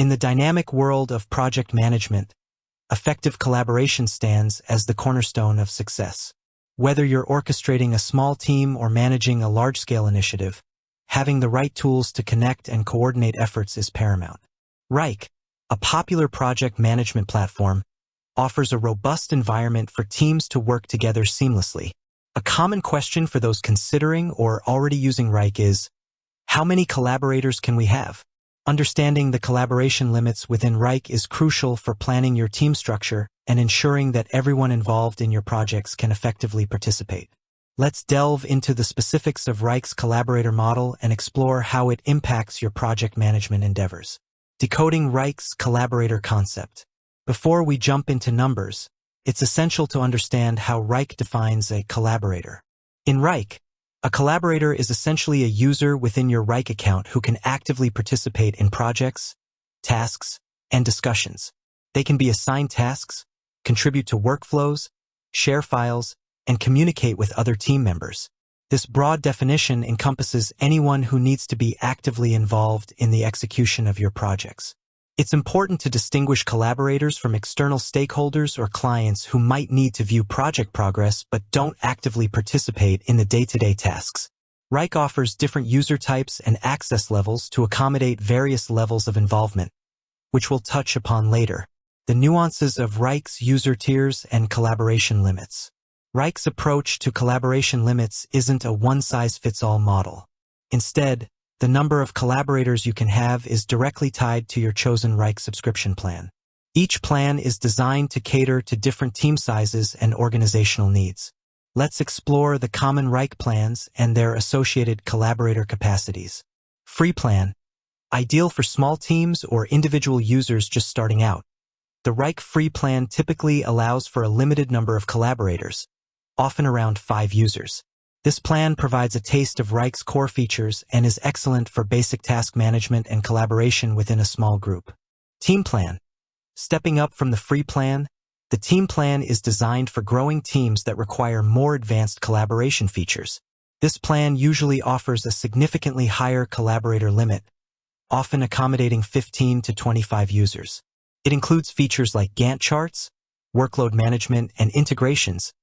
In the dynamic world of project management, effective collaboration stands as the cornerstone of success. Whether you're orchestrating a small team or managing a large-scale initiative, having the right tools to connect and coordinate efforts is paramount. Wrike, a popular project management platform, offers a robust environment for teams to work together seamlessly. A common question for those considering or already using Wrike is, how many collaborators can we have? Understanding the collaboration limits within Wrike is crucial for planning your team structure and ensuring that everyone involved in your projects can effectively participate. Let's delve into the specifics of Wrike's collaborator model and explore how it impacts your project management endeavors. Decoding Wrike's collaborator concept. Before we jump into numbers, it's essential to understand how Wrike defines a collaborator. In Wrike, a collaborator is essentially a user within your Wrike account who can actively participate in projects, tasks, and discussions. They can be assigned tasks, contribute to workflows, share files, and communicate with other team members. This broad definition encompasses anyone who needs to be actively involved in the execution of your projects. It's important to distinguish collaborators from external stakeholders or clients who might need to view project progress but don't actively participate in the day-to-day tasks. Wrike offers different user types and access levels to accommodate various levels of involvement, which we'll touch upon later. The nuances of Wrike's user tiers and collaboration limits. Wrike's approach to collaboration limits isn't a one-size-fits-all model. Instead, the number of collaborators you can have is directly tied to your chosen Wrike subscription plan. Each plan is designed to cater to different team sizes and organizational needs. Let's explore the common Wrike plans and their associated collaborator capacities. Free plan. Ideal for small teams or individual users just starting out. The Wrike free plan typically allows for a limited number of collaborators, often around 5 users. This plan provides a taste of Wrike's core features and is excellent for basic task management and collaboration within a small group. Team plan. Stepping up from the free plan, the team plan is designed for growing teams that require more advanced collaboration features. This plan usually offers a significantly higher collaborator limit, often accommodating 15 to 25 users. It includes features like Gantt charts, workload management, and integrations,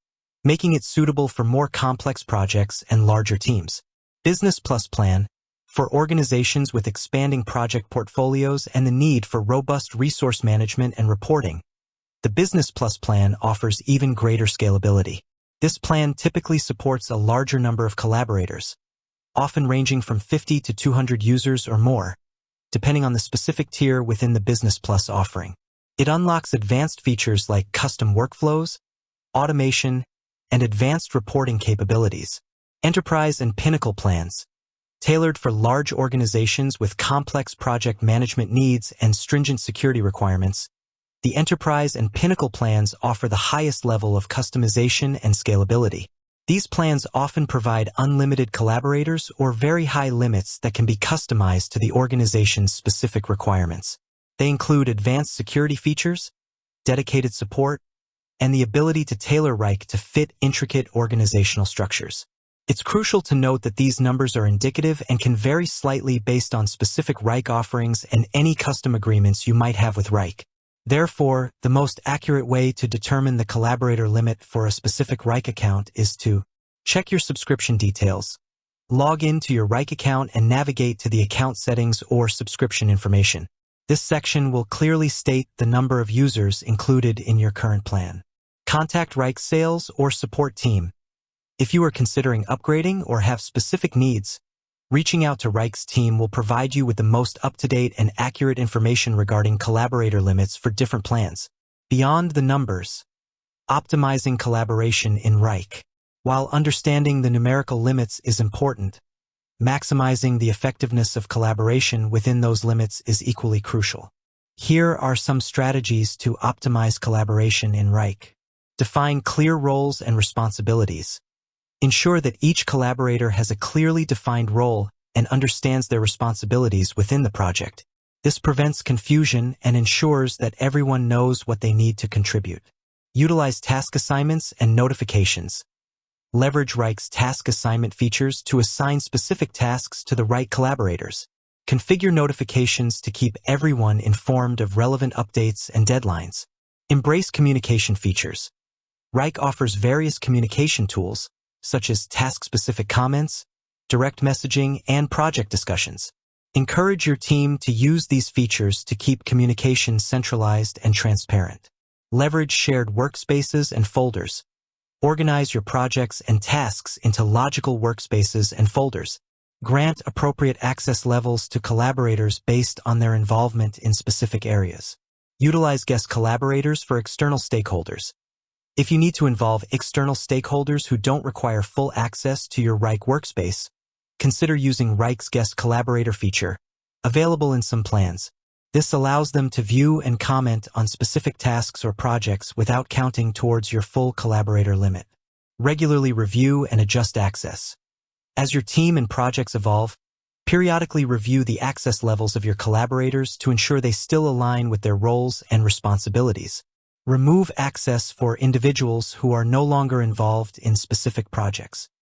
making it suitable for more complex projects and larger teams. Business Plus plan, for organizations with expanding project portfolios and the need for robust resource management and reporting. The Business Plus plan offers even greater scalability. This plan typically supports a larger number of collaborators, often ranging from 50 to 200 users or more, depending on the specific tier within the Business Plus offering. It unlocks advanced features like custom workflows, automation, and advanced reporting capabilities. Enterprise and Pinnacle plans, tailored for large organizations with complex project management needs and stringent security requirements. The Enterprise and Pinnacle plans offer the highest level of customization and scalability. These plans often provide unlimited collaborators or very high limits that can be customized to the organization's specific requirements. They include advanced security features, dedicated support, and the ability to tailor Wrike to fit intricate organizational structures. It's crucial to note that these numbers are indicative and can vary slightly based on specific Wrike offerings and any custom agreements you might have with Wrike. Therefore, the most accurate way to determine the collaborator limit for a specific Wrike account is to check your subscription details, log into your Wrike account, and navigate to the account settings or subscription information. This section will clearly state the number of users included in your current plan. Contact Wrike's sales or support team. If you are considering upgrading or have specific needs, reaching out to Wrike's team will provide you with the most up-to-date and accurate information regarding collaborator limits for different plans. Beyond the numbers, optimizing collaboration in Wrike. While understanding the numerical limits is important, maximizing the effectiveness of collaboration within those limits is equally crucial. Here are some strategies to optimize collaboration in Wrike. Define clear roles and responsibilities. Ensure that each collaborator has a clearly defined role and understands their responsibilities within the project. This prevents confusion and ensures that everyone knows what they need to contribute. Utilize task assignments and notifications. Leverage Wrike's task assignment features to assign specific tasks to the right collaborators. Configure notifications to keep everyone informed of relevant updates and deadlines. Embrace communication features. Wrike offers various communication tools, such as task-specific comments, direct messaging, and project discussions. Encourage your team to use these features to keep communication centralized and transparent. Leverage shared workspaces and folders. Organize your projects and tasks into logical workspaces and folders. Grant appropriate access levels to collaborators based on their involvement in specific areas. Utilize guest collaborators for external stakeholders. If you need to involve external stakeholders who don't require full access to your Wrike workspace, consider using Wrike's guest collaborator feature, available in some plans. This allows them to view and comment on specific tasks or projects without counting towards your full collaborator limit. Regularly review and adjust access. As your team and projects evolve, periodically review the access levels of your collaborators to ensure they still align with their roles and responsibilities. Remove access for individuals who are no longer involved in specific projects.